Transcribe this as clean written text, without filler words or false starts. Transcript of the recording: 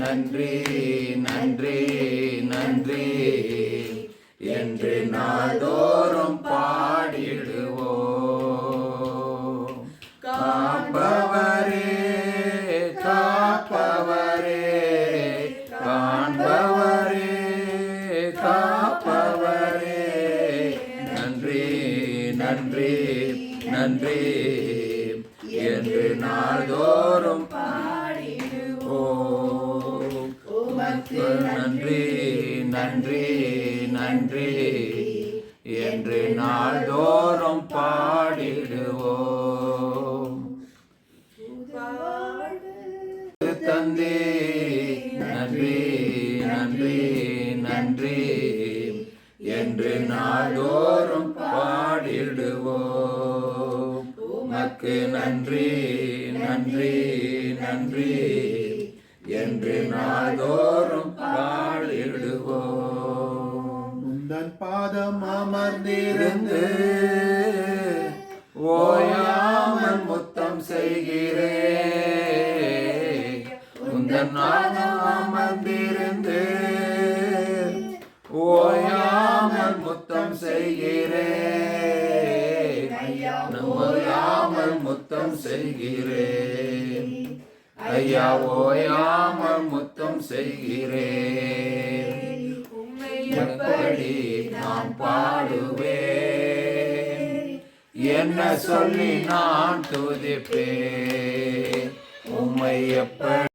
நன்றி நன்றி நன்றி என்று நாள்தோறும் பாடிடுவோம். காப்பவரே காப்பவரே காண்பவரே காப்பவரே நன்றி நன்றி நன்றி என்று நாள்தோறும் பாடிடுவோம். உமக்கு நன்றி நன்றி நன்றி என்று நாள்தோறும் பாடிடுவோம். தந்தே நன்றி நன்றி நன்றி என்று நாள்தோறும் பாடிடுவோம். உமக்கு நன்றி நன்றி நன்றி என்று நாள்தோறும் பாடிடுவோம். உந்தன் பாதம் அமர்ந்திருந்து ஓயாமல் முத்தம் செய்கிறேன். உந்தன் நாதம் அமர்ந்திருந்து ஓயாமல் முத்தம் செய்கிறேன். ஓயாமல் முத்தம் செய்கிறேன். ஐயா ஓயாமல் முத்தம் செய்கிறேன். எப்படி நான் பாடுவேன், என்ன சொல்லி நான் துதிப்பேன். உம்மை எப்படி